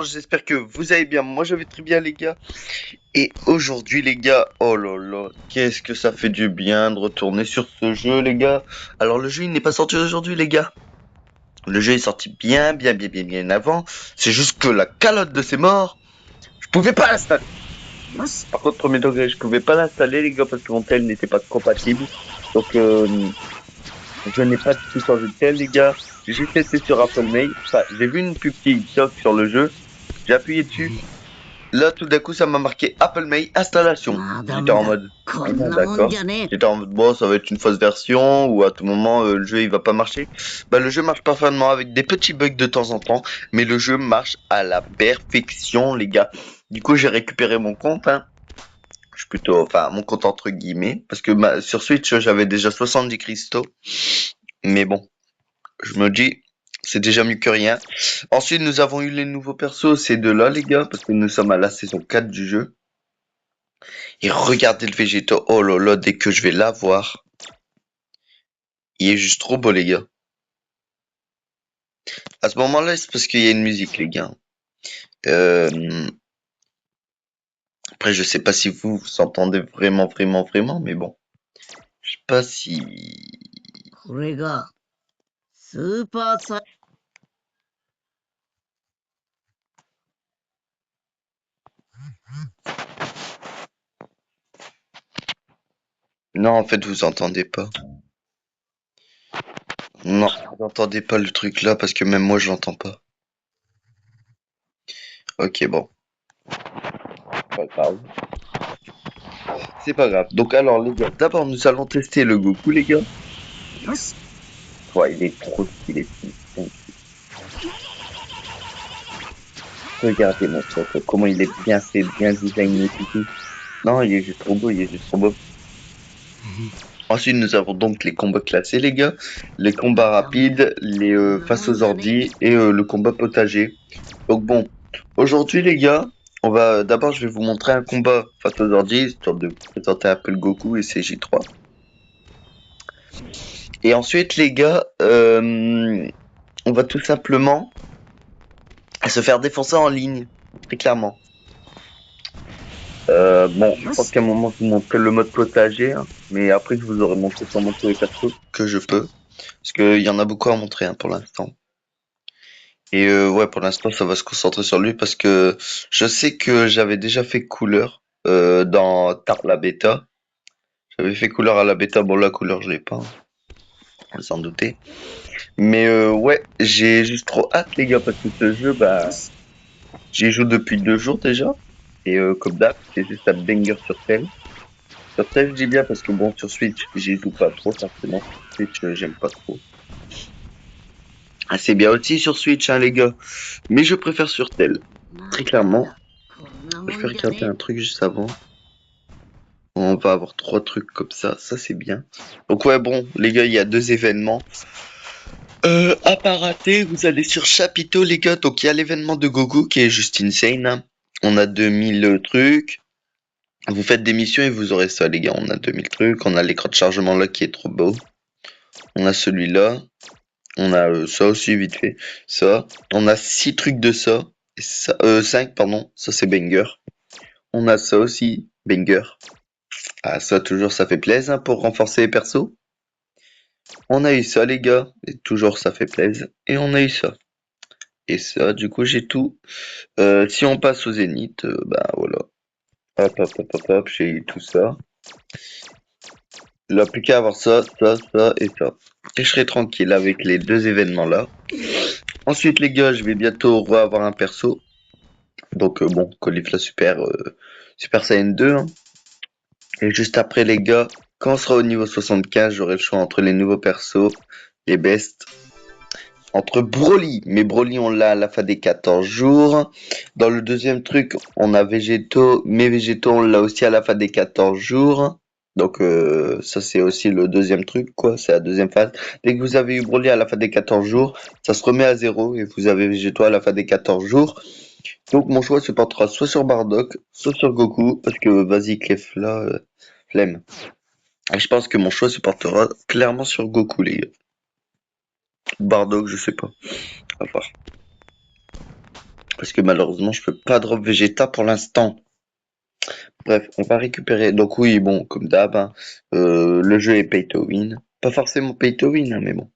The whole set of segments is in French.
J'espère que vous allez bien. Moi, je vais très bien, les gars. Et aujourd'hui, les gars, oh là là, qu'est-ce que ça fait du bien de retourner sur ce jeu, les gars. Alors, le jeu, il n'est pas sorti aujourd'hui, les gars. Le jeu est sorti bien avant. C'est juste que la calotte de ces morts, je pouvais pas l'installer. Par contre, premier degré, je pouvais pas l'installer, les gars, parce que mon tel n'était pas compatible. Donc, je n'ai pas du tout changé de tel, les gars. J'ai testé sur Apple Mail. Enfin, j'ai vu une pub TikTok sur le jeu. J'ai appuyé dessus. Là, tout d'un coup, ça m'a marqué Apple Mail installation. J'étais en mode, ah ben, d'accord. J'étais en mode, bon, ça va être une fausse version ou à tout moment, le jeu il va pas marcher. Bah, le jeu marche parfaitement avec des petits bugs de temps en temps, mais le jeu marche à la perfection, les gars. Du coup, j'ai récupéré mon compte, hein. Je suis plutôt, enfin, mon compte entre guillemets, parce que sur Switch, j'avais déjà 70 cristaux. Mais bon, je me dis, c'est déjà mieux que rien. Ensuite, nous avons eu les nouveaux persos, c'est de là, les gars, parce que nous sommes à la saison 4 du jeu. Et regardez le végétal. Oh là là, dès que je vais l'avoir. Il est juste trop beau, les gars. À ce moment-là, c'est parce qu'il y a une musique, les gars. Euh, Après, je sais pas si vous entendez vraiment, mais bon. Je sais pas si... これがスーパーサイ Non, en fait, vous entendez pas. Non, vous entendez pas le truc là, parce que même moi, je l'entends pas. Ok, bon. Pas grave. C'est pas grave. Donc alors, les gars, d'abord, nous allons tester le Goku, les gars. よし Ouais, il est trop stylé. Regardez mon pote, comment il est bien fait, bien designé, tout. Non, il est juste trop beau, il est juste trop beau. Ensuite, nous avons donc les combats classés, les gars. Les combats rapides, les face aux ordis et le combat potager. Donc bon, aujourd'hui, les gars, on va d'abord, je vais vous montrer un combat face aux ordis, histoire de présenter un peu le Goku et ses J3. Et ensuite, les gars, on va tout simplement se faire défoncer en ligne, très clairement. Bon, je pense qu'à un moment, je vous montrerai le mode potager, hein, mais après, je vous aurai montré sûrement tous les persos que je peux. Parce qu'il y en a beaucoup à montrer hein, pour l'instant. Et ouais, pour l'instant, ça va se concentrer sur lui parce que je sais que j'avais déjà fait couleur dans la bêta. J'avais fait couleur à la bêta. Bon, la couleur, je l'ai pas, hein, vous en doutez. Mais ouais, j'ai juste trop hâte, les gars, parce que ce jeu, bah, j'y joue depuis 2 jours déjà. Et comme d'hab, c'est juste un banger sur tel. Sur tel, je dis bien parce que bon, sur Switch, j'y joue pas trop, forcément. Switch, j'aime pas trop. Ah, c'est bien aussi sur Switch, hein, les gars. Mais je préfère sur tel. Très clairement. こんな Je も vais んじゃ regarder ね un truc juste avant. On va avoir 3 trucs comme ça c'est bien. Donc ouais bon les gars il y a 2 événements. À pas rater, vous allez sur Chapiteau les gars, donc il y a l'événement de Goku qui est juste insane, hein. On a 2000 trucs. Vous faites des missions et vous aurez ça les gars, on a 2000 trucs, on a l'écran de chargement là qui est trop beau. On a celui-là, on a ça aussi vite fait, ça. On a 6 trucs de ça, et ça 5 pardon, ça c'est banger. On a ça aussi, banger. Ah, ça, toujours, ça fait plaisir hein, pour renforcer les persos. On a eu ça, les gars. Et toujours, ça fait plaisir. Et on a eu ça. Et ça, du coup, j'ai tout. Si on passe au Zénith, bah voilà. Hop, j'ai eu tout ça. Là, plus qu'à avoir ça et ça. Et je serai tranquille avec les 2 événements-là. Ensuite, les gars, je vais bientôt reavoir un perso. Donc, bon, Caulifla Super Saiyan 2. Hein. Et juste après, les gars, quand on sera au niveau 75, j'aurai le choix entre les nouveaux persos, les bests, entre Broly. Mais Broly, on l'a à la fin des 14 jours. Dans le deuxième truc, on a Végétaux, mais Végétaux, on l'a aussi à la fin des 14 jours. Donc, ça, c'est aussi le deuxième truc, quoi. C'est la deuxième phase. Dès que vous avez eu Broly à la fin des 14 jours, ça se remet à 0 et vous avez Végétaux à la fin des 14 jours. Donc, mon choix se portera soit sur Bardock, soit sur Goku, parce que vas-y, Clef, là, flemme. Et je pense que mon choix se portera clairement sur Goku, les gars. Bardock, je sais pas. À voir. Parce que malheureusement, je peux pas drop Vegeta pour l'instant. Bref, on va récupérer. Donc oui, bon, comme d'hab, hein, le jeu est pay to win. Pas forcément pay to win, hein, mais bon.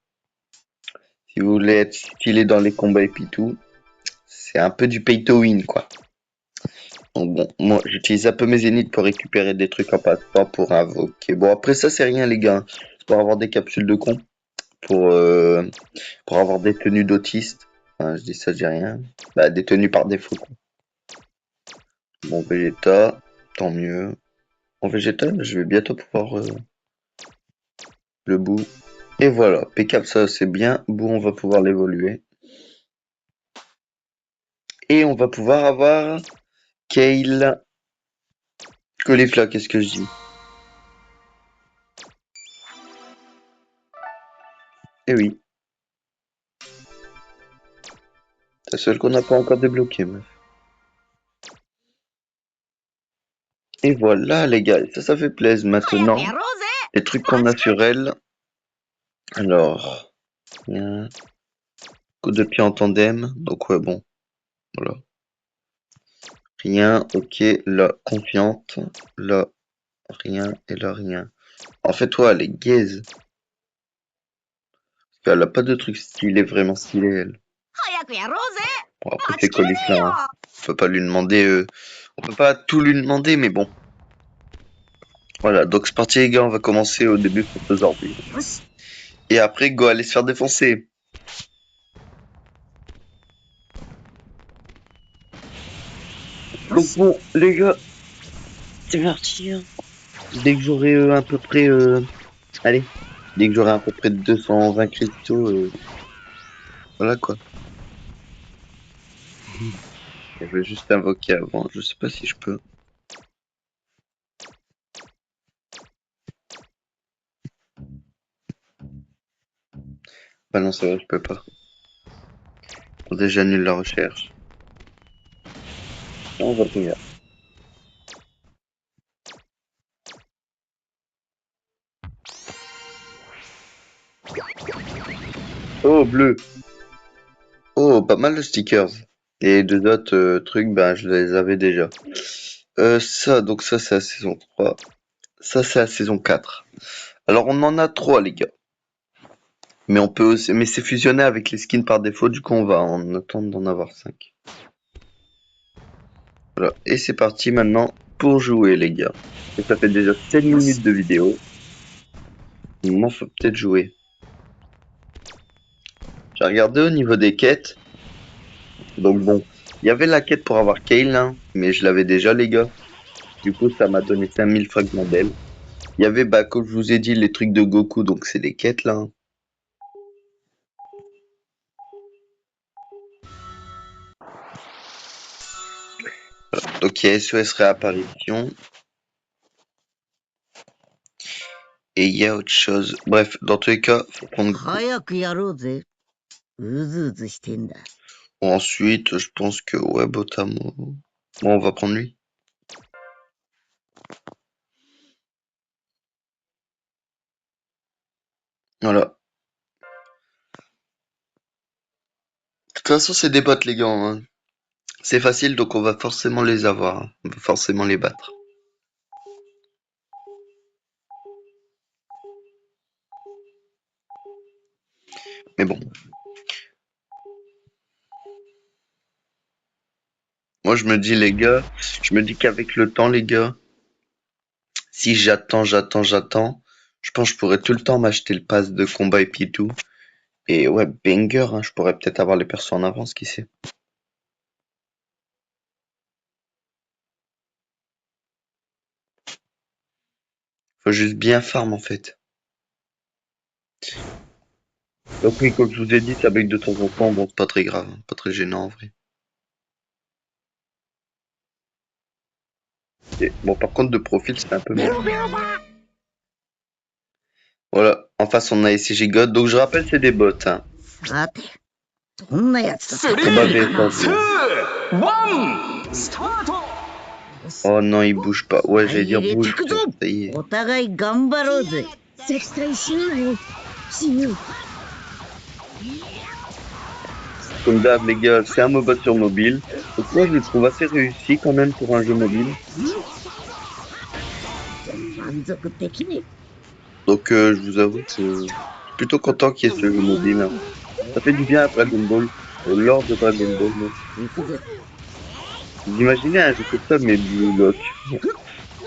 Si vous voulez être stylé dans les combats et puis tout, c'est un peu du pay to win, quoi. Donc bon, moi, j'utilise un peu mes zéniths pour récupérer des trucs en passeport pour invoquer. Bon, après ça, c'est rien, les gars. C'est pour avoir des capsules de con. Pour, euh, pour avoir des tenues d'autistes. Enfin, je dis ça, je dis rien. Bah, des tenues par défaut, quoi. Bon, Vegeta, tant mieux. En Vegeta, je vais bientôt pouvoir le bout. Et voilà, P4, ça c'est bien. Bout, on va pouvoir l'évoluer. Et on va pouvoir avoir Kale. Caulifla, qu'est-ce que je dis? Eh oui, c'est la seule qu'on n'a pas encore débloqué, meuf. Et voilà, les gars, ça fait plaisir. Maintenant, les trucs qu'on a sur elle. Alors, un coup de pied en tandem. Donc ouais, bon, voilà. Rien, ok, là, confiante. Là, rien, et là, rien. En fait, ouais, elle est gaze. Elle a pas de truc stylé, vraiment stylé, elle. Bon, après, c'est Caulifla, hein. On peut pas lui demander... On peut pas tout lui demander, mais bon. Voilà, donc c'est parti, les gars, on va commencer au début pour ce Zorbi. Et après, go, aller se faire défoncer. Donc bon, les gars, c'est parti, hein. Dès que j'aurai à peu près... Allez, dès que j'aurai à peu près 220 cristaux, voilà quoi. Je vais juste invoquer avant, je sais pas si je peux. Bah non, c'est vrai, je peux pas. Bon, déjà, j'annule la recherche. On va regarder. Oh, bleu. Oh, pas mal de stickers. Et deux autres trucs, ben je les avais déjà. Ça, donc ça c'est la saison 3. Ça c'est la saison 4. Alors on en a 3 les gars. Mais on peut aussi... Mais c'est fusionné avec les skins par défaut, du coup on va en attendre d'en avoir 5. Voilà, et c'est parti maintenant pour jouer les gars. Et ça fait déjà 7 minutes de vidéo. Maintenant faut peut-être jouer. J'ai regardé au niveau des quêtes. Donc bon, il y avait la quête pour avoir Kale, hein, mais je l'avais déjà les gars. Du coup ça m'a donné 5000 fragments d'elle. Il y avait, bah, comme je vous ai dit, les trucs de Goku, donc c'est des quêtes là, hein. Donc il y a SOS réapparition. Et il y a autre chose. Bref, dans tous les cas, faut prendre Goku. 早くやろうぜ。うずうずしてんだ。 Ensuite, je pense que ouais, Botamo. Bon, on va prendre lui. Voilà. De toute façon, c'est des bots les gars, hein. C'est facile, donc on va forcément les avoir, hein. On va forcément les battre. Mais bon. Moi, je me dis, les gars, je me dis qu'avec le temps, les gars, si j'attends, je pense que je pourrais tout le temps m'acheter le pass de combat et puis tout. Et ouais, banger, hein, je pourrais peut-être avoir les persos en avance, qui sait. Faut juste bien farm en fait. Donc oui, comme je vous ai dit, ça bug de temps en temps, bon, c'est pas très grave, hein, pas très gênant en vrai. Et, bon, par contre, de profil, c'est un peu mieux. Voilà, en face, on a SCG God, donc je rappelle, c'est des bots, hein. さて、どんなやつだったC'est pasかな。 VSS, Oh non, il bouge pas. Ouais, j'allais dire bouge, frère, ça y est. お互い頑張ろうぜ。絶対死ぬなよ。死ぬ。comme d'hab, les gars, c'est un MOBA sur mobile. Donc moi, je le trouve assez réussi quand même pour un jeu mobile. 満足できね Donc je vous avoue que je suis plutôt content qu'il y ait ce jeu mobile, hein. Ça fait du bien à Dragon Ball, au lore de Dragon Ball. Moi. え。行くぜ。 Vous imaginez un jeu comme ça, mais Blue Lock.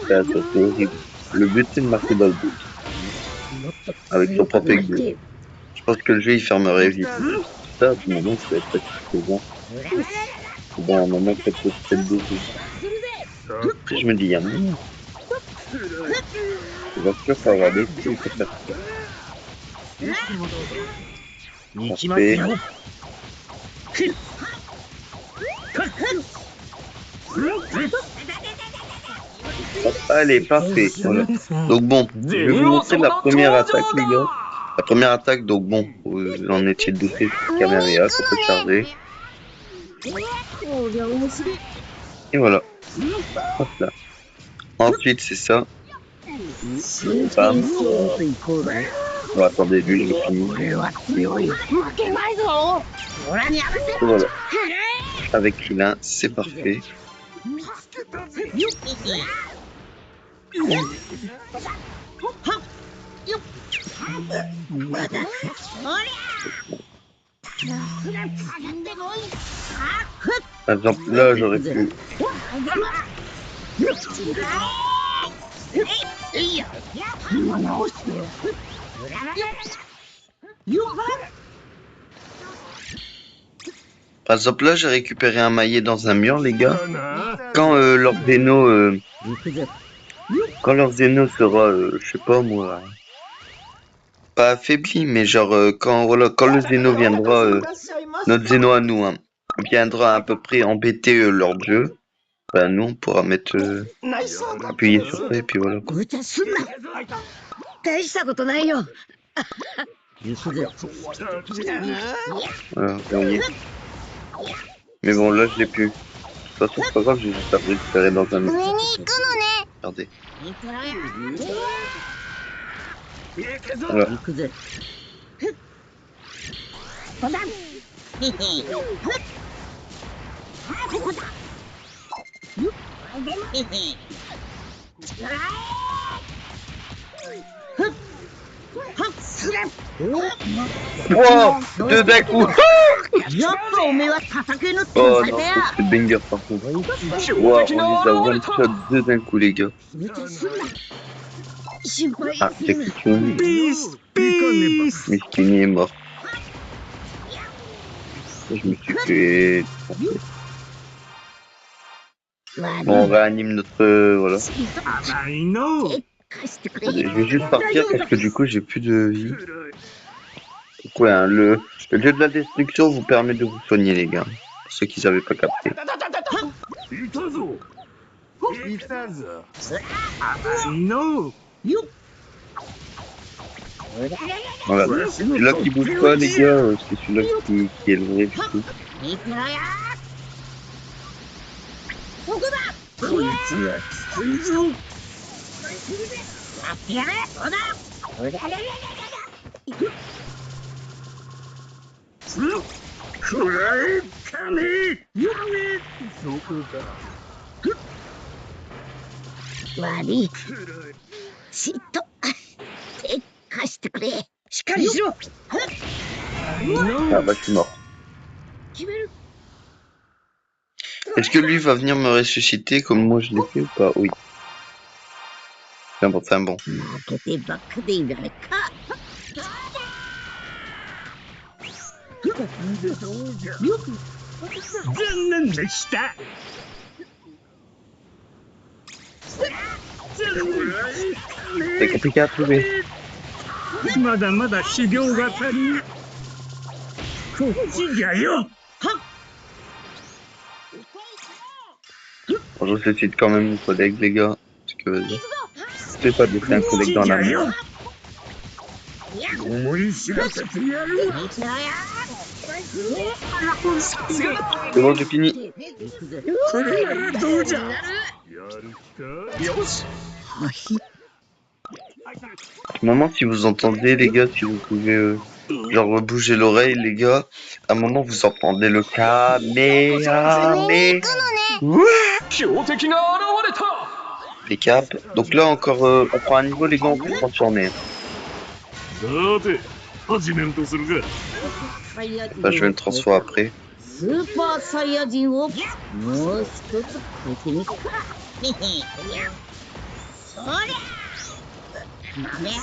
C'est horrible. Le but, c'est de marquer dans le but. もっと Avec son 強く propre なり aiguille. てえ。 Je pense que le jeu, il fermerait vite. Ça, à ce moment, ça va être satisfaisant. Bon, à un moment, peut-être peut-être deux jeux. Après, je me dis, il y a moyen. Je vais sûr qu'on va aller, il faut faire ça. 行きますよ。 Allez, parfait. Voilà. Donc bon, je vais vous montrer la première attaque, les gars. La première attaque, donc bon, vous en étiez douté, c'est Kamehameha qu'on peut charger. Et voilà. Hop là. Ensuite, c'est ça. Bam. Bon, attendez, lui, je l'ai fini. Et voilà. Avec Krillin, c'est parfait. Par exemple, là, j'aurais pu... Par exemple, là, j'ai récupéré un maillet dans un mur, les gars. Quand leur Zeno... quand leur Zeno sera, je sais pas moi... Pas affaibli, mais genre, quand, voilà, quand le Zeno viendra... notre Zeno à nous, hein, viendra à peu près embêter leur jeu. Bah, nous, on pourra mettre... appuyer sur ça, et puis voilà. 無茶すんな。大したことないよ。行くぜ。 Voilà, vous voyez. Mais bon, là, je l'ai plus. De toute façon, c'est pas grave, j'ai juste à récupérer dans un mur. Regardez. Voilà. 行くぜ。 Wow, deux d'un coup. やっぱおめえは叩けぬって Oh され non, たや。 c'est banger par contre. Wow, on les a one shot deux d'un coup, les gars. 無茶すんな。心配 Ah, するな。 Tekutun, Peace. Miskini est mort. Je me suis fait... Bon, on réanime notre... voilà. I know. 貸してくれ。 Attendez, je vais juste partir parce que du coup, j'ai plus de vie. Donc ouais, hein, le dieu de la destruction vous permet de vous soigner, les gars. Pour ceux qui n'avaient pas capté. I know. Voilà. Celui-là qui bouge pas, les gars, c'est celui-là qui est le vrai, du coup. いくらや。ここだ。こいつはきついぞ。やってやれ。どうだ。暗い金。どこだ。悪い。ちっと。手貸してくれ。しっかりしろ。 Ah bah, je suis mort. Est-ce que lui va venir me ressusciter comme moi je l'ai fait ou pas? Oui. Enfin bon. 負けてばっかでいいんじゃないか。残念でした。C'est compliqué à trouver. まだまだ修行が足りん。こっちじゃよ。 Bon, je ressuscite quand même mon collègue, les gars. Parce que vas-y. Je vais pas laisser un collègue dans la mer. 思い知らせてやる。 C'est bon, j'ai fini. これならどうじゃ。やる気か。よし。 Maman, si vous entendez, les gars, si vous pouvez Genre, bougez l'oreille, les gars. À un moment, vous entendez le Kamehameha. Ouah, 強敵が現れた les caps. Donc là, encore, on prend un niveau, les gars, on peut transformer. さて、始めんとするか。サイヤ人 Bah, je vais me transformer après. スーパーサイヤ人をもう一つ見てみるか。へへ、そりゃ豆や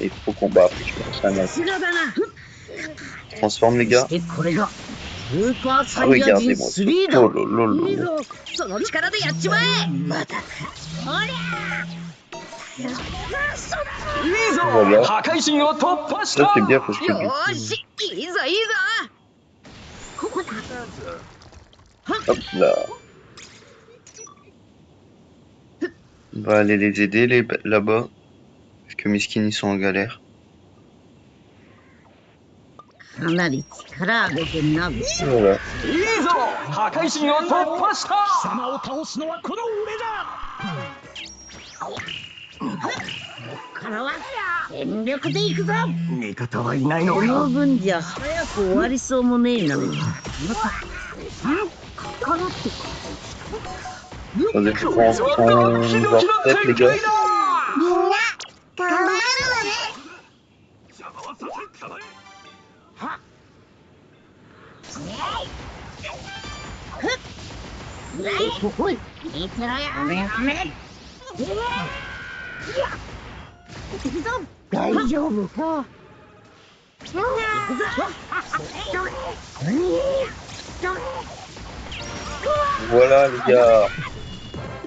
Il faut qu'on bat après, je pense. Un さ autre. すがだな。 Transforme, les そ gars. してこれがスーパーサイヤ人 Regardez-moi ça. 3だ。 Oh là là いい là. ぞ、その力でやっちまえ。まだか。そりゃいいぞ Voilà. 破壊神を突破し Ça, た c'est bien parce que よーし、いいぞいいぞ。ここだ。 hop là. On va aller les aider là-bas. Parce que Miskin, ils sont en galère. かなり力上げてんな。 Voilà. いいぞ破壊神を突破した貴様を倒すのはこの俺だ。からは全力でいくぞ。味方はいないのこかの分じゃ早く終わりそうもねえな。また、かかってこ Attendez, faut qu'on genre tête, les gars. みんな、頑張るのね。邪魔はさせんかない。おい、見てろよ。大丈夫か。 Voilà, les gars.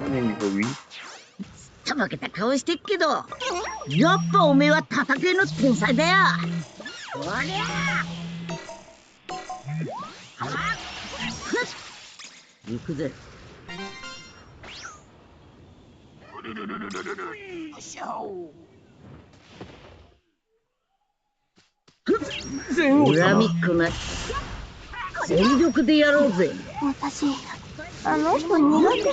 On est niveau 8. たまけた顔してっけど、やっぱおめえは戦いの天才だよ。おりゃ行くぜ。恨みっこなし。全力でやろうぜ。私、あの人苦手。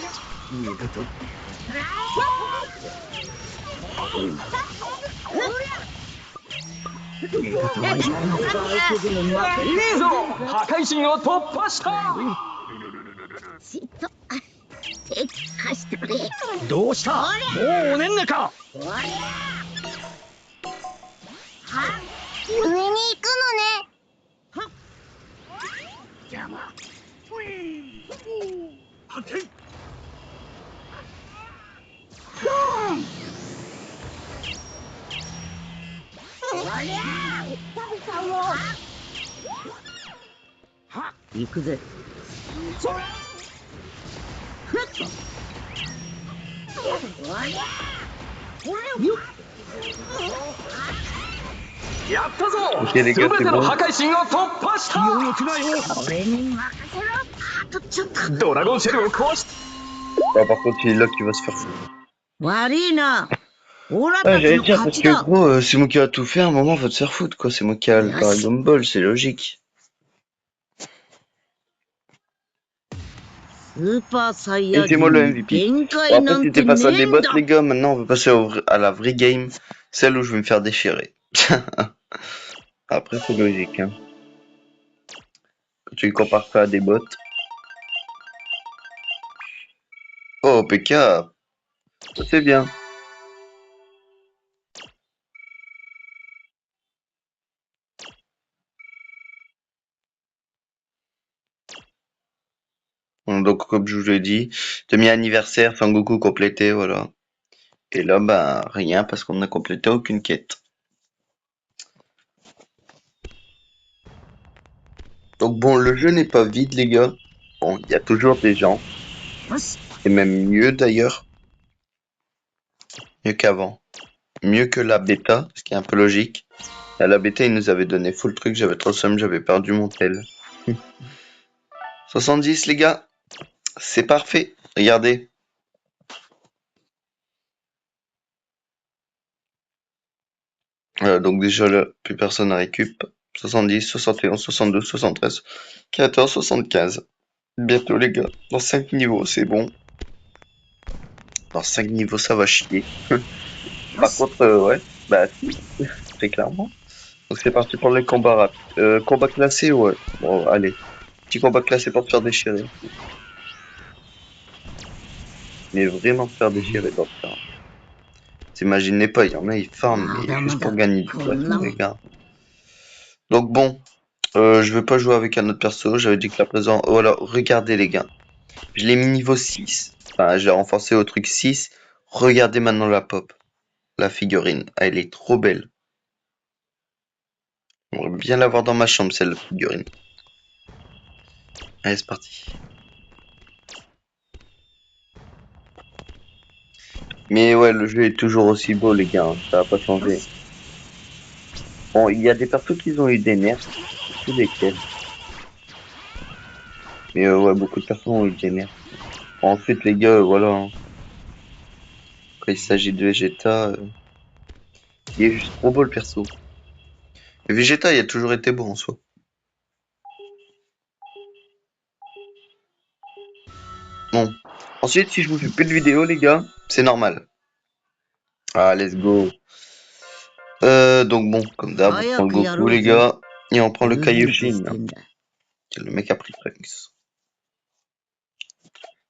いいぞ破壊神を突破したちっと、手貸してくれ。どうした？もうおねんねか。上に行くのね。はて。行くぜ。やったぞ Ok, les 全 gars, て c'est の bon. 破壊神を突破した動くなよ。俺に任せろ。あとちょっと。ドラゴンシェルを壊し Bah, par contre, il est là qui va se faire foutre. 悪いな。オラ Ah, たち j'allais の dire, 勝 parce ち que だ。 gros, c'est moi qui a tout fait, à un moment, va te faire foutre, quoi. C'est moi qui a le Dragon Ball, c'est logique. スーパーサイヤ Et c'est moi le 人 MVP. 限 Bon, 界 après, なんて c'était ね face à え des ん bots, だ。 les gars. Maintenant, on va passer à la vraie game. Celle où je vais me faire déchirer. Après, c'est logique, hein. Quand tu compares ça à des bots. Oh, PK. Ça, c'est bien. Donc, comme je vous l'ai dit, demi-anniversaire, Sangoku complété, voilà. Et là, bah, rien, parce qu'on n'a complété aucune quête. Donc bon, le jeu n'est pas vide, les gars. Bon, il y a toujours des gens. よし。 Et même mieux, d'ailleurs. Mieux qu'avant. Mieux que la bêta, ce qui est un peu logique. À la bêta, ils nous avaient donné full truc, j'avais trop le seum, j'avais perdu mon tel. 70, les gars. C'est parfait. Regardez. Voilà, donc déjà là, plus personne n'a récup. 70, 71, 72, 73, 14, 75. Bientôt, les gars. Dans 5 niveaux, c'est bon. Dans 5 niveaux, ça va chier. Par contre, ouais. Bah, si, très clairement. Donc c'est parti pour les combats rapides. Combat classé, ouais. Bon, allez. Petit combat classé pour te faire déchirer. Mais vraiment se faire déchirer dans le terrain. T'imaginez pas, il y en a, ils farment, mais juste pour gagner du poisson, les gars. Donc bon, je veux pas jouer avec un autre perso, j'avais dit que la présent... Voilà, regardez les gars. Je l'ai mis niveau 6. Enfin, je l'ai renforcé au truc 6. Regardez maintenant la pop. La figurine. Ah, elle est trop belle. J'aimerais bien l'avoir dans ma chambre, celle-là, figurine. Allez, c'est parti. Mais ouais, le jeu est toujours aussi beau, les gars. Ça va pas changer. Bon, il y a des persos qui ont eu des nerfs. Je sais lesquels. Mais ouais, beaucoup de personnes ont eu des nerfs. Ensuite, les gars, voilà. Hein. Quand il s'agit de Vegeta, il est juste trop beau le perso. Mais Vegeta, il a toujours été beau en soi. Bon. Ensuite, si je vous fais plus de vidéos, les gars, c'est normal. Ah, let's go. Donc bon, comme d'hab, on prend le Goku, les gars, et on prend le Kaioshin. Le mec a pris Trunks.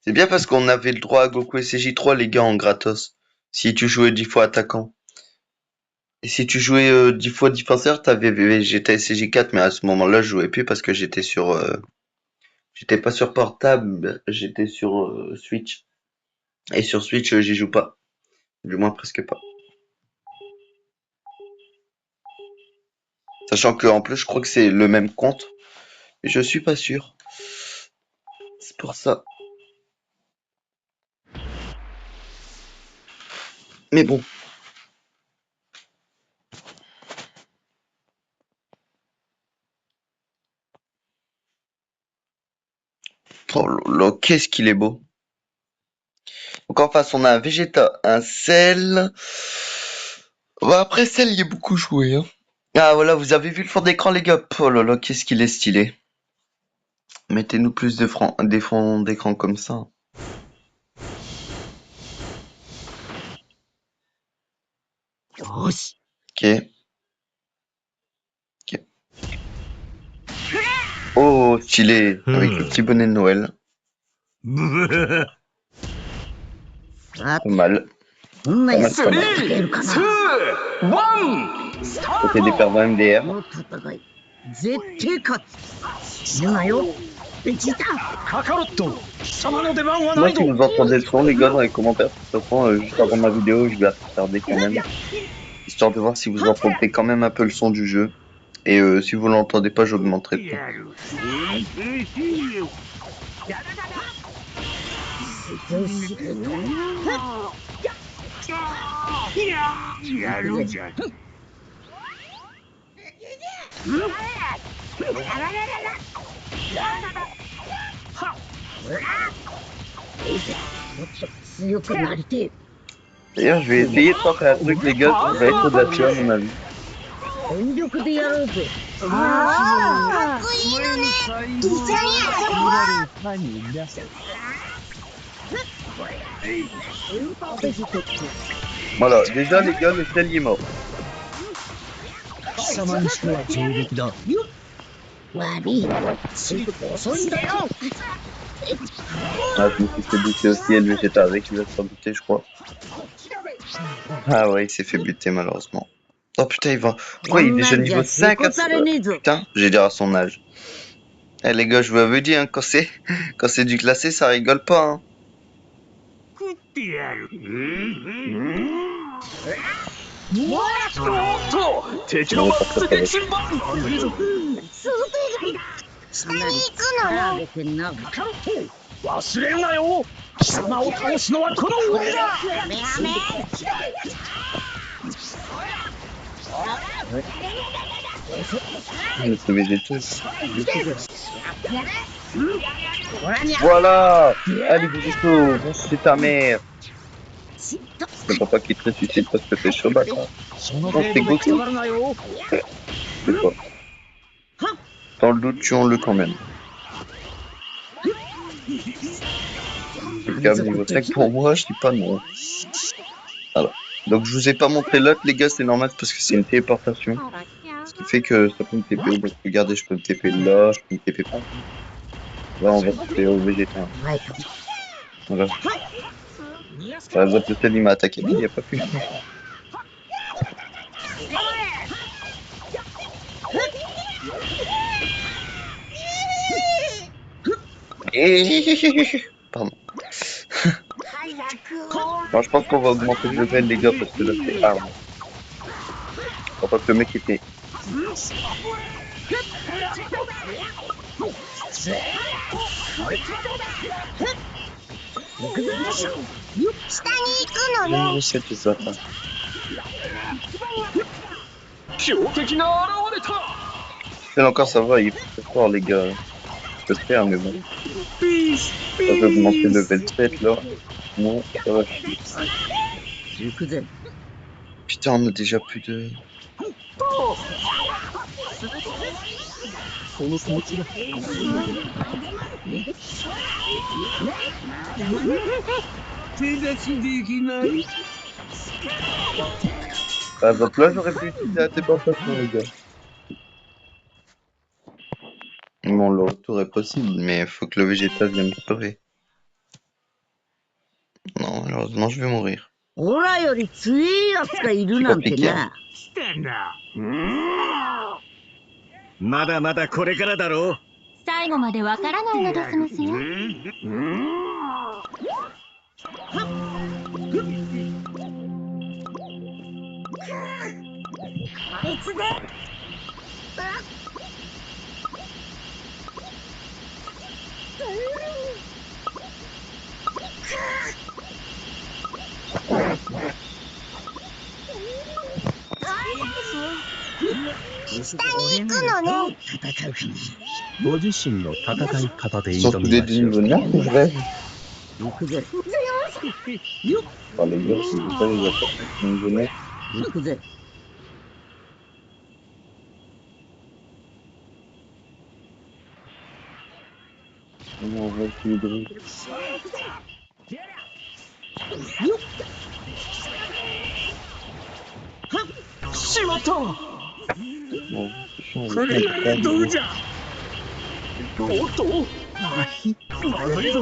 C'est bien parce qu'on avait le droit à Goku et CJ3, les gars, en gratos. Si tu jouais 10 fois attaquant. Et si tu jouais 10 fois défenseur, t'avais Vegeta et CJ4, mais à ce moment-là, je jouais plus parce que j'étais sur... J'étais pas sur portable, j'étais sur Switch. Et sur Switch, j'y joue pas. Du moins, presque pas. Sachant que en plus, je crois que c'est le même compte. Mais je suis pas sûr. C'est pour ça. Mais bon. Oh là là, qu'est-ce qu'il est beau. Donc en face, on a un Vegeta, un Cell. Bah, après Cell, il est beaucoup joué. Hein. Ah voilà, vous avez vu le fond d'écran, les gars. Oh là là, qu'est-ce qu'il est stylé. Mettez-nous plus des fonds d'écran comme ça. Ok. Ok. Oh, stylé. Avec le petit bonnet de Noël. Pas mal. Pas mal, pas mal. 1スター C'était des perdants MDR. 絶対勝つ死ぬなよベジータカカロット、貴様の出番はな Moi, い si ぞ。 vous entendez le son, les gars, dans les commentaires, de toute façon, juste avant ma vidéo, je vais regarder quand même. Histoire de voir si vous entendez quand même un peu le son du jeu. Et si vous l'entendez pas, j'augmenterai le ton. D'ailleurs, je vais essayer de faire un truc, les gars, ça va être audacieux à mon avis. 全力でやろうぜああ、かっこいいのね。一緒に遊ぼう。 Voilà, déjà, les gars, le sel il est mort. 貴様にしては上出来だ。悪いすぐ遅いんだよ Ah, je me suis fait buter aussi, et le Vegeta avec, il va se faire buter, je crois. Ah ouais, il s'est fait buter, malheureusement. Oh putain, il va... Pourquoi il est déjà niveau 5 à ce... Putain, j'ai dire à son âge. Eh les gars, je vous avais dit, hein, quand c'est du classé, ça rigole pas, hein. 敵のマックス撃沈版 想定外だ。下に行くのね。げてんなカカロット、忘れるなよ。貴様を倒すのはこの俺だ。やめやめ。 C'est Vegeta. Voilà. Allez, Vegeta, c'est ta mère. C'est papa qui te ressuscite parce que t'es chaud, bâtard. その程度でくたばるなよ。 C'est quoi? Dans le doute, tuons-le quand même. Le gars, niveau 5 pour moi, je dis pas non. Voilà. Donc je vous ai pas montré l'autre les gars, c'est normal parce que c'est une téléportation. Ce qui fait que ça peut me TP. Donc regardez, je peux me TP là, je peux me TP pas. Là on va se TP au végétal. 前か。 Voilà. Par exemple, le tel il m'a attaqué, mais il a pas pu. Pardon. Bon, je pense qu'on va augmenter le level les gars parce que là c'est arme. Je crois pas que le mec était. 下に行くのね。 C'était ça. 強敵が現れた。 Mais encore ça va, il est très fort les gars. Je peux le faire mais bon. Ça va augmenter le level 7 là. Non, ça va chier. 行くぜ。 Putain, on a déjà plus de. その気持ちが。手出しできない。 Par exemple, là j'aurais pu utiliser la téléportation les gars. Bon, le retour est possible, mais faut que le végétal vienne me sauver. Non, malheureusement, je vais mourir. オラより強いやつがいるなんてな。してんだ。まだまだこれからだろう。最後までわからないのですますよ。別で。下に行くのね。戦うかな。ご自身の戦い方で Sauf 挑 qu'il み est ま du しょ niveau う。 9, c'est vrai. 行くぜ。 Enfin, les gars, c'est pas les attaques du niveau 9. 行くぜ。 On va essayer de. しまった。 Bon, chiant, これはどうじゃ。おっと。悪いぞ。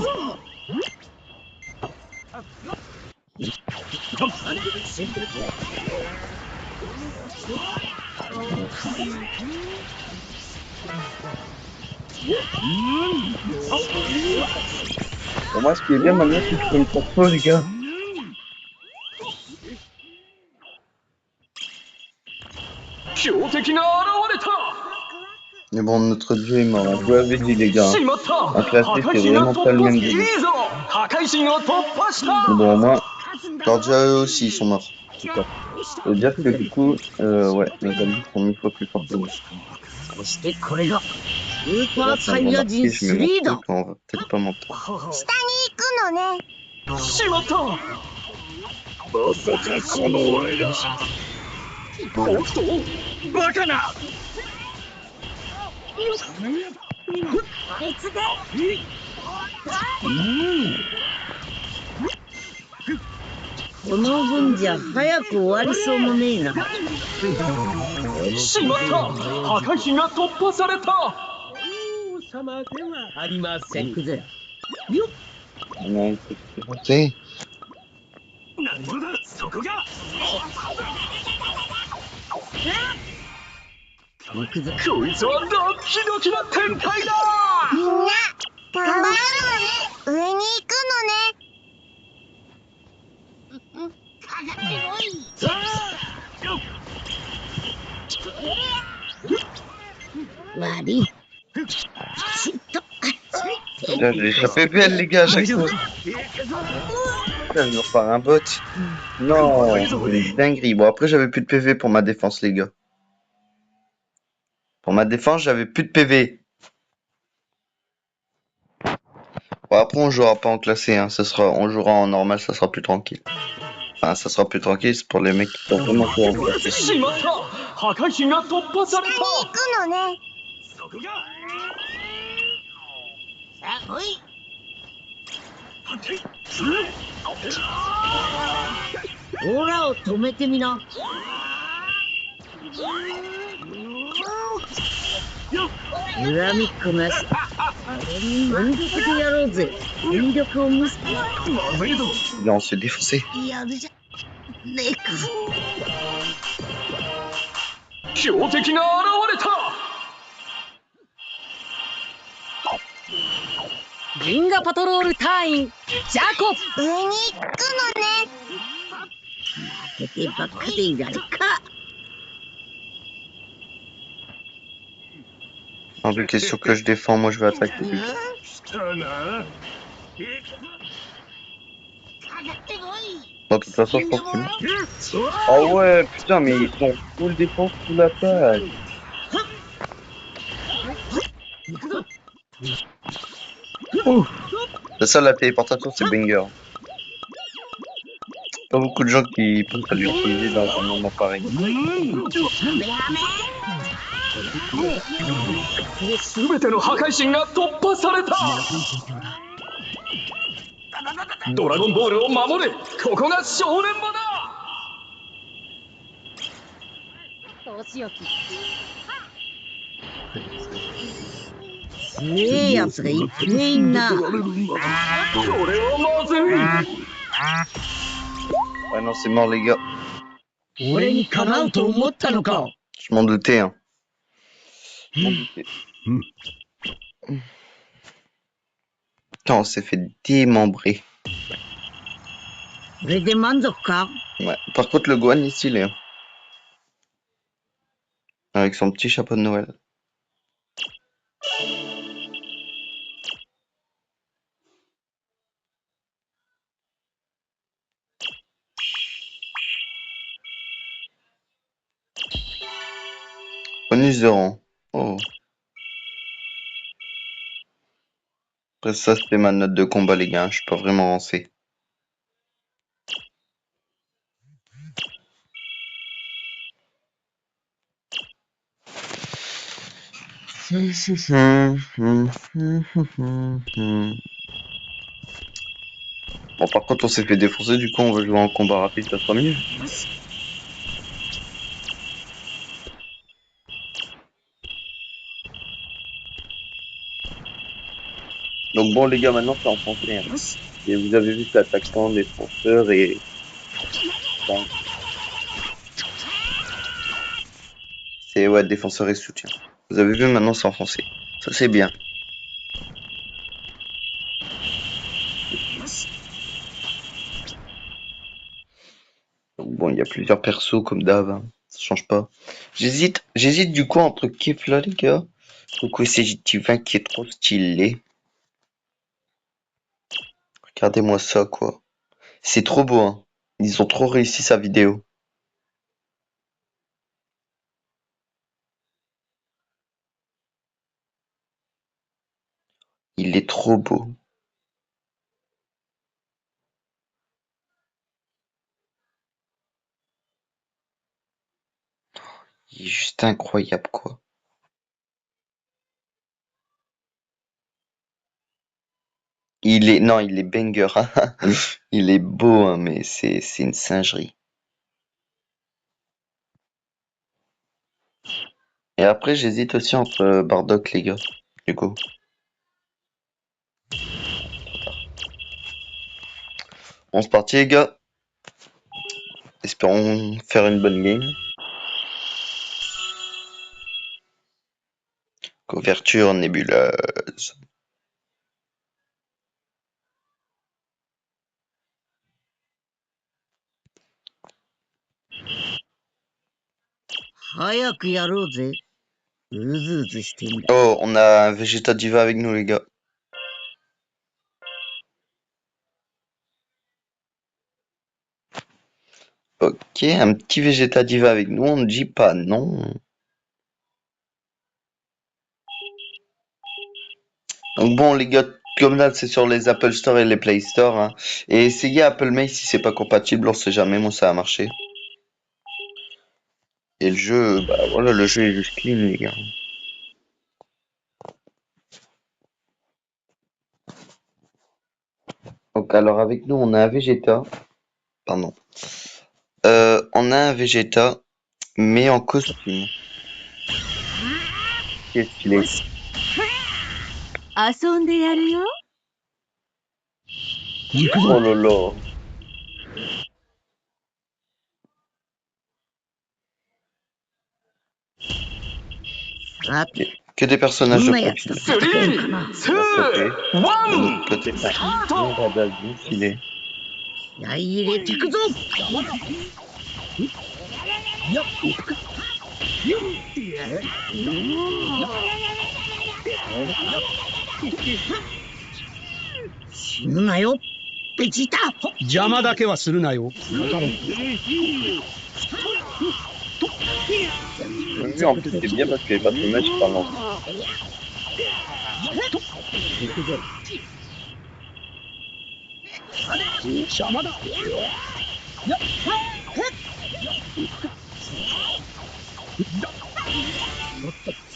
Pour moi, ce qui est bien maintenant, c'est que je peux me contrôler, les gars. Mais bon, notre jeu est mort. Je vous l'avais dit, les gars. Un classé, c'est vraiment pas le même jeu. Mais bon, au moins, genre déjà eux aussi, ils sont morts. Super. Ça veut dire que du coup, ouais, nos amis sont 1000 fois plus forts que nous. そしてこれがスーパー Là, サ on イ va ヤ人 marquer, je mets 3 mon だ。 truc, on va peut-être pas monter. 下に行くのね。まさかこの俺が。バカな。別で。この分じゃ早く終わりそうもねえな。しまった。破壊神が突破された。王様ではありません。行くぜ。 On a un truc qui est monté. 何者だそこが。行くぜ。こいつはドキドキな展開だ。みんな頑張るのね。上に行くのね。悪い。しっと。 Putain, j'ai échappé belle, les gars, à chaque fois. Putain, je me repars un bot. Non, c'est une dinguerie. Bon, après, j'avais plus de PV pour ma défense, les gars. Pour ma défense, j'avais plus de PV. Bon, après, on jouera pas en classé, hein. On jouera en normal, ça sera plus tranquille. Enfin, ça sera plus tranquille, c'est pour les mecs qui sont vraiment jouer en classé. しまった。破壊神が突破され下に行くのね。そこが。さあ、来い。オーラを止めてみな。恨みっこなし。俺に全力でやろうぜ。全力を見せてやる。Là, on se fait défoncer. やるじゃねえか。強敵が現れた。銀河パトロール隊員ジャコ。上に行くのね。負けてばっかでいられるか。En vu que t'es sûr que je défends, moi je vais attaquer. 来たな。 Bon, de toute façon, je pense que... Ah ouais, putain, mais ils sont full défense, full attaque. C'est ça, la téléportation, c'est banger. Pas beaucoup de gens qui pensent à l'utiliser dans un moment pareil. 全ての破壊神が突破された。ドラゴンボールを守れ。ここが正念場だ。どうしよき。強えやつがいっぱいいんな。これはまずい。 Ouais, non, c'est mort, les gars. 俺にかなうと思ったのか。 Je m'en doutais, hein. Je m'en doutais. Putain, on s'est fait démembrer. これで満足か。 Ouais. Par contre, le Gohan est stylé. Hein. Avec son petit chapeau de Noël. Bonus de rang. Oh. Après ça, c'était ma note de combat, les gars. Je suis pas vraiment rancé. Bon, par contre, on s'est fait défoncer. Du coup, on va jouer en combat rapide. Ça sera mieux. Donc bon, les gars, maintenant, c'est en français. Hein. Et vous avez vu l'attaquant, défenseur et... Bon. C'est, ouais, défenseur et soutien. Vous avez vu, maintenant, c'est en français. Ça, c'est bien. Donc bon, il y a plusieurs persos, comme d'hab. Hein. Ça change pas. J'hésite du coup entre Kefla, les gars. Donc, c'est Divin qui est trop stylé. Regardez-moi ça, quoi. C'est trop beau, hein. Ils ont trop réussi sa vidéo. Il est trop beau. Il est juste incroyable, quoi. Non, il est banger. Il est beau, hein, mais c'est une singerie. Et après, j'hésite aussi entre Bardock, les gars. Du coup. On se partit, les gars. Espérons faire une bonne game. Couverture nébuleuse. Oh, on a un Vegeta Diva avec nous, les gars. Ok, un petit Vegeta Diva avec nous, on ne dit pas non. Donc bon, les gars, comme là, c'est sur les Apple Store et les Play Store. Hein. Et essayez Apple Mail si c'est pas compatible, on sait jamais, moi ça a marché. Et le jeu, bah voilà, le jeu est juste clean, les gars. Donc alors avec nous, on a un Vegeta. Pardon. on a un Vegeta, mais en costume. Qu'est-ce qu'il est? 遊んでやるよ。 Oh là là. Que des personnages de profil. 3、2、1、De l'autre côté, on va David, il est. 気合い入れていくぞ。死ぬなよ、ベジータ。邪魔だけはするなよ。 Lui, en plus, c'est bien parce que les personnages parlent en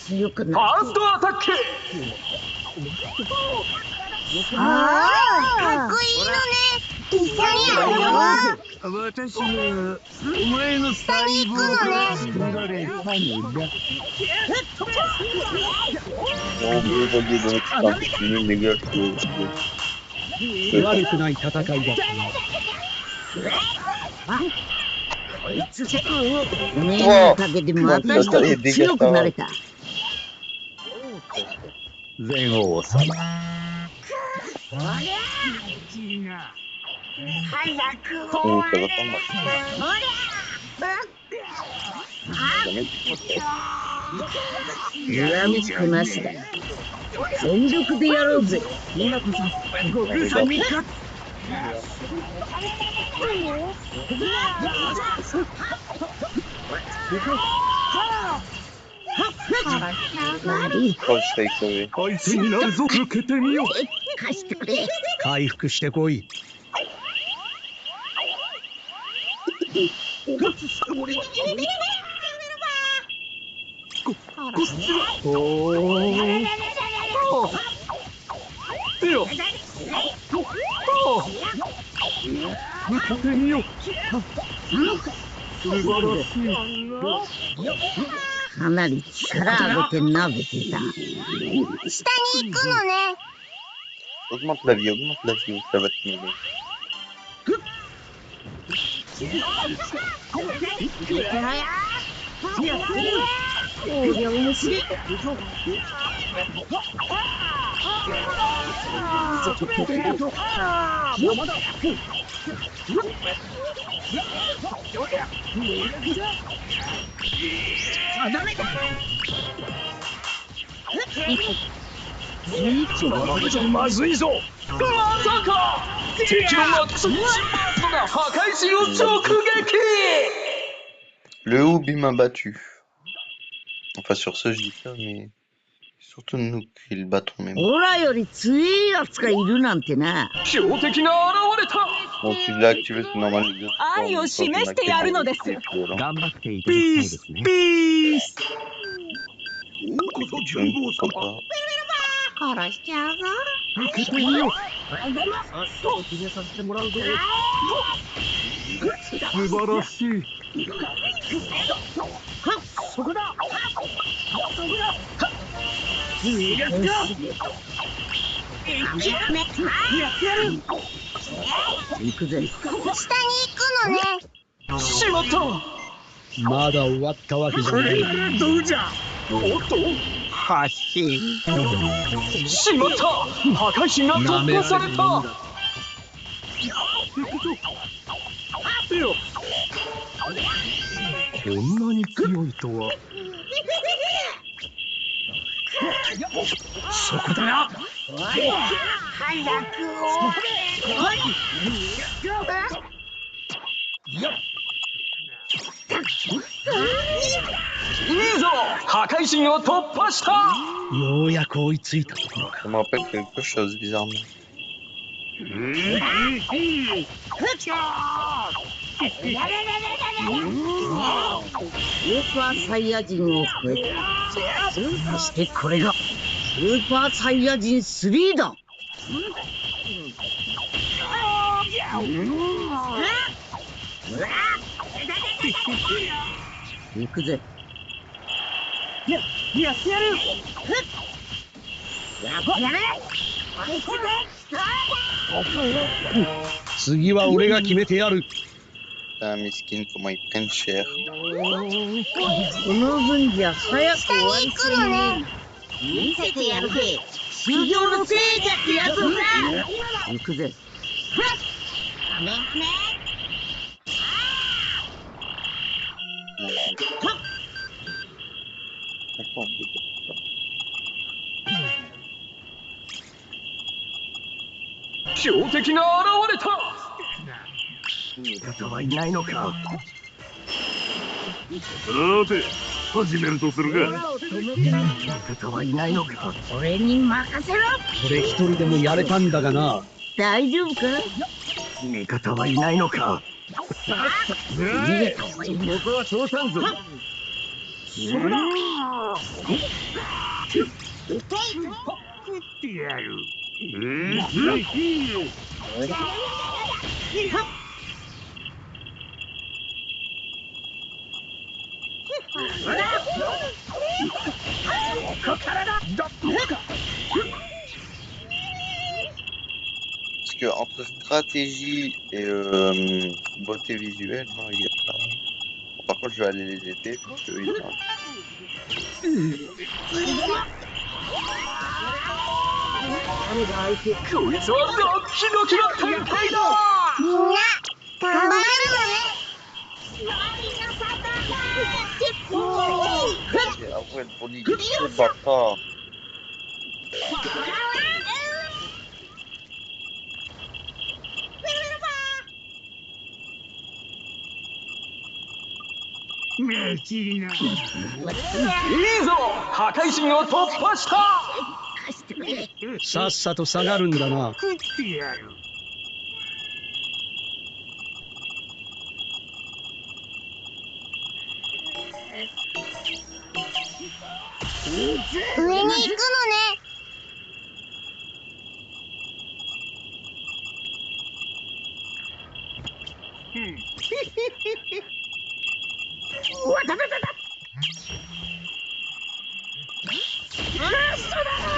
強くフなァーストアタック。かっこいいのね。一緒にやるよ。私はお前の細胞が作られたのだ。 On veut voyer de notre temps, c'est nul, les gars, je 悪くない戦いだったな。こいつせおめえのおかげでまた一つ強くなれた。前王様。Oh, ça va pas mal. Jamais tu peux faire. 恨みつくなしだ。全力でやろうぜ。今こそ悟空さんに勝つ。悪い。 Oh, je fais crever. 相手になるぞ。受けてみよう。貸してくれ。回復してこい。受けてみよう。素晴らしい。かなり力上げてな、ベジータ。下に行くのね。 Augmente la vie, ça va te m'aider. おりゃ面白い。まずいぞ。まさか敵のマックス・チンバーストが破壊神を直撃。 Le Hoobi m'a battu. Enfin, sur ce, je dis ça, mais surtout nous qui le battons même. オラより強いやつがいるなんてな。強敵が現れた。 Bon, tu l'as activé, c'est normal. Les deux, 愛を示してやるのです。 頑張っていただきたいですね。ピース。こそ純豪様。殺しちゃうぞ。受けてみよう。決めさせてもらうぞ。素晴らしい。そこだ。行くぜ。下に行くのね。しまった。まだ終わったわけじゃない。どうじゃ。おっと。発信。しまった。破壊神が突破された。 こんなに強いとは。そこだな。いいぞ。破壊神を突破した。ようやく追いついたところか。 Ça me rappelle quelque chose, bizarrement. スーパーサイヤ人を超えた。そしてこれがスーパーサイヤ人3だ。行くぜ。やってやる。やれ。次は俺が決めてやる。Putain, miskin, comment ils prennent cher. この分じゃ早く終わりそうにねえな。見せてやるぜ。修行の成果ってやつをさ。行くぜ。強敵が現れた。味方はいないのか。さて、始めるとするが。味方はいないのか。俺に任せろ。俺一人でもやれたんだがな。大丈夫か。味方はいないのか。逃げた方がいい。僕はそうさんぞ。ってやる。Parce que entre stratégie et beauté visuelle, non, il y a pas. Bon, par contre, je vais aller les aider parce que ils sont. こいつはドッキドキの展開だ。みんな頑張れるのね。 Après, le poli, il se bat pas. めちりな。いいぞ、破壊神を突破した。さっさと下がるんだな。食ってやる。上に行くのね。い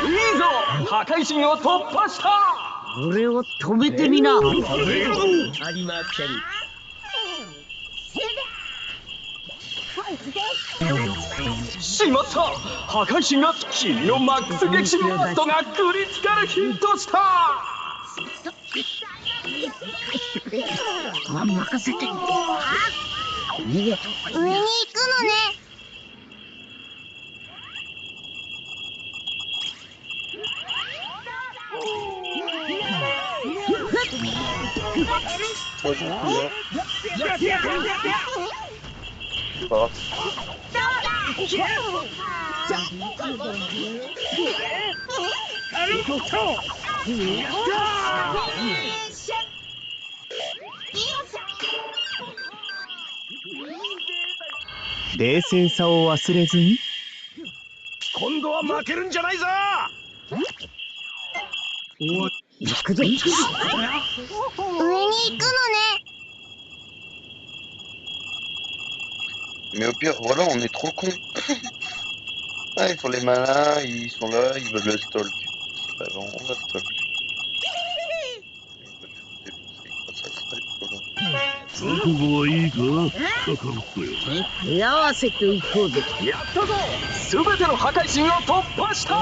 いぞ、破壊神を突破した。俺を止めてみな。ありません。しまった、破壊神が君のマックス撃死バーストがクリティカルヒットした。任せて。逃げた方がいい。上に行くのね。Pas du tout, hein. Pas. 冷静さを忘れずに。今度は負けるんじゃないぞ。行くぜ。上に行くのね。 Mais au pire, voilà, on est trop cons. Ah, ils sont les malins, ils sont là, ils veulent le stalk. C'est pas bon, on va stalk. On va tout défoncer grâce à ça, voilà. 覚悟はいいか。かかるっよ。手合わせていこうぜ。やったぞ、すべての破壊神を突破した。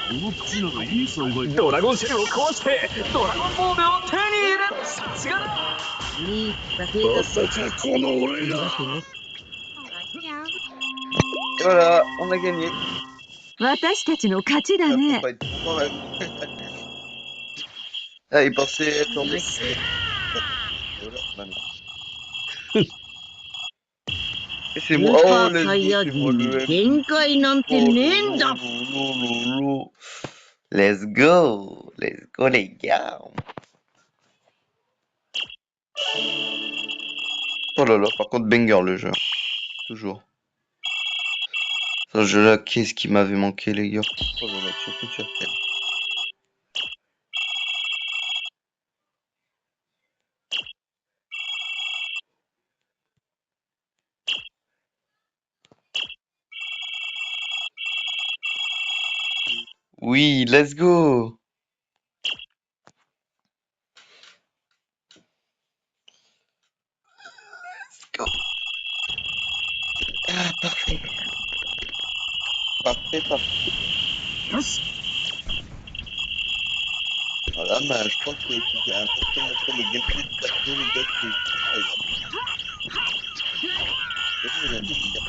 この口ならいい栽培。ドラゴンシェルを壊してドラゴンボールを手に入れる。さすがだ。いい酒がまさかこの俺が。 Et voilà, on a gagné. 私たちの勝ちだ Ça, faut ね。 pas être trop mal. Ah, il pensait être en mec. Voilà, maintenant. Et c'est ス moi. ーパ Oh, ーサイヤ let's 人 go, に c'est moi le 限界なんてねえんだ。 Let's go, let's go les gars. Oh là là, par contre banger le jeu, toujours. Ce jeu-là, qu'est-ce qui m'avait manqué les gars. Oh là là, surtout sur scène. Oui, let's go. Go. Ah, parfait. Parfait, parfait. よし Voilà, mais je crois que c'était important montrer le gameplay du bateau, les gars, c'est incroyable. Vraiment, il a dit, les gars.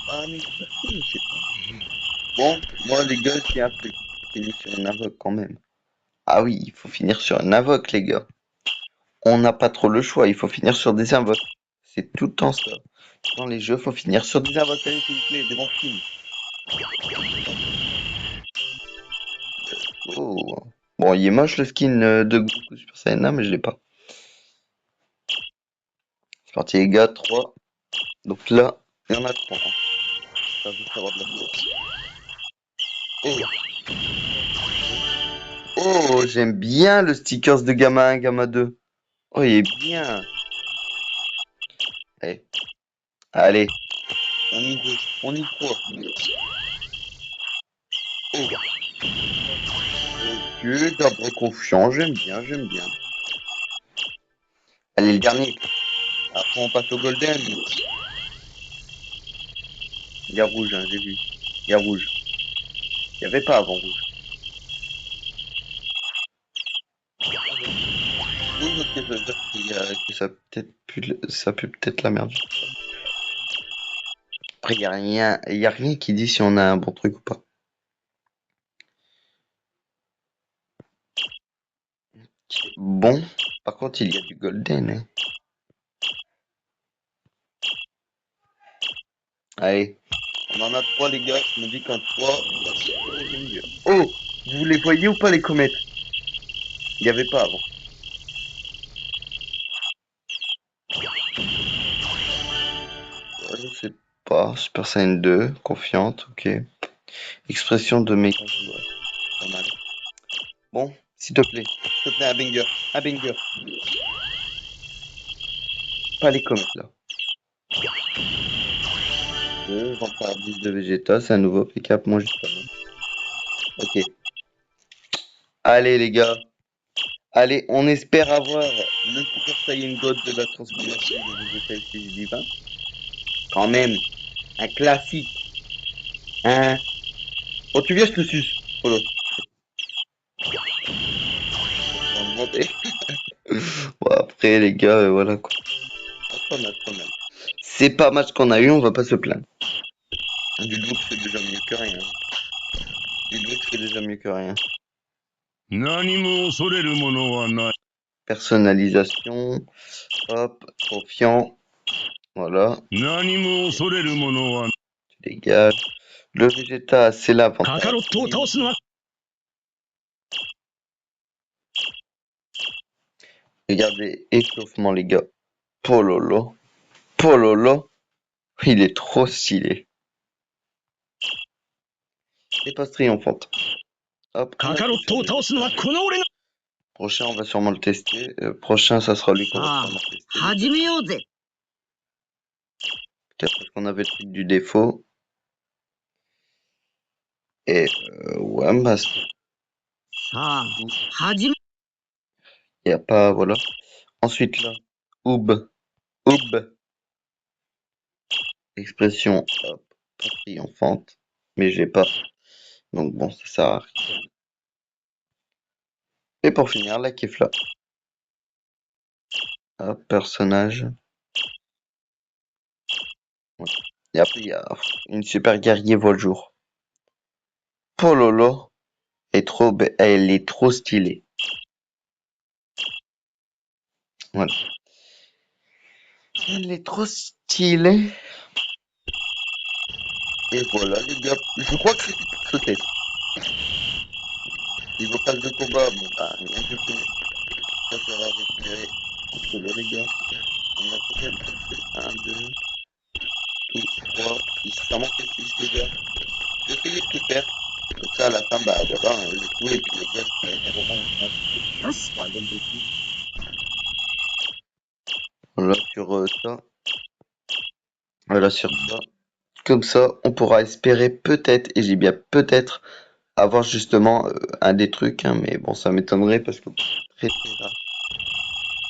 Ah, mais c'est parti, je sais pas. Bon, moi, les gars, j'ai un truc. Finir sur une invoque quand même. Ah oui, il faut finir sur une invoque, les gars. On n'a pas trop le choix, il faut finir sur des invoques. C'est tout le temps ça. Dans les jeux, faut finir sur des invoques. Allez, s'il vous plaît, des bons films. Oh. Bon, il est moche le skin de Goku Super Saiyan, mais je l'ai pas. C'est parti, les gars, 3. Donc là, il y en a 3. Hein. Ça veut savoir de la force. Oh. Oh, j'aime bien le stickers de Gamma 1, Gamma 2. Oh, il est bien. Allez. Allez. On y croit. Oh. Ok, d'arbre confiant, j'aime bien, j'aime bien. Allez, le dernier. Après, on passe au golden. Il y a rouge, hein, j'ai vu. Il y a rouge. Il n'y avait pas avant rouge. Oui, ok, ça veut dire que ça pue peut-être la merde. Après, il y a rien qui dit si on a un bon truc ou pas. Bon, par contre, il y a du golden. Hein. Allez, on en a 3, les gars. Je me dis qu'un 3, c'est mieux. Oh, vous les voyez ou pas, les comètes? Il n'y avait pas avant. Je sais pas. Super Saiyan 2, confiante, ok. Expression de mes joueurs. Pas mal. Bon, s'il te plaît, un banger. Un banger. Pas les comètes, là. Rempart 10 de Vegeta, c'est un nouveau pick-up, moi juste avant. Ok. Allez les gars. Allez, on espère avoir le Super Saiyan God de la transformation de Vegeta STG Divin. Quand même, un classique. Hein. Oh tu viens, je te suce. Polo. Bon après les gars, voilà quoi. Pas mal, pas mal. C'est pas mal ce qu'on a eu, on va pas se plaindre. Du look c'est déjà mieux que rien. Du look c'est déjà mieux que rien. Personnalisation, hop, confiant, voilà. Tu dégages. Le Vegeta, c'est l'avantage. カカロットを倒すのは Regardez, échauffement les gars. Pololo. Pololo. Il est trop stylé. Et passe triomphante. Hop. カカロットを倒すのはこの俺の Prochain, on va sûrement le tester. Prochain, ça sera lui qu'on va sûrement tester. 始めようぜ。 Peut-être parce qu'on avait le truc du défaut. Et ouais, bah, さあ、始め。 y a pas, voilà. Ensuite là, Oub. Oub. Expression, hop, pas triomphante. Mais j'ai pas. Donc bon, ça sert à rien. Et pour finir, la Kefla. Hop, personnage. Ouais. Et après, il y a une super guerrier voit le jour. Pololo elle est trop stylée. Voilà. Elle est trop stylée. Et voilà les gars, je crois que c'est tout pour ce test. Niveau passe de combat, bon bah rien du tout. Ça sera récupéré. Voilà les gars. On a combien de passes? 1, 2, 3, 6. Ça manque 6 les gars. Je vais essayer de tout faire. Comme ça à la fin, bah voilà, le tout et puis les gars, c'est vraiment un bon défi. Voilà sur ça. Voilà sur ça. Comme ça, on pourra espérer peut-être, et j'ai bien peut-être, avoir justement un des trucs, hein, mais bon, ça m'étonnerait parce que très très rare.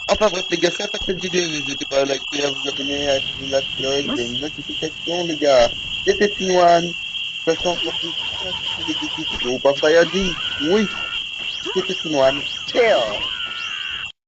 Enfin bref les gars, c'est la fin de cette vidéo, n'hésitez pas à liker, à vous abonner, à activer la cloche de notification les gars. C'était Tinoine, de toute façon, pour tout ça, c'est des petits, ou pas Sayajin, oui, c'était Tinoine. Ciao.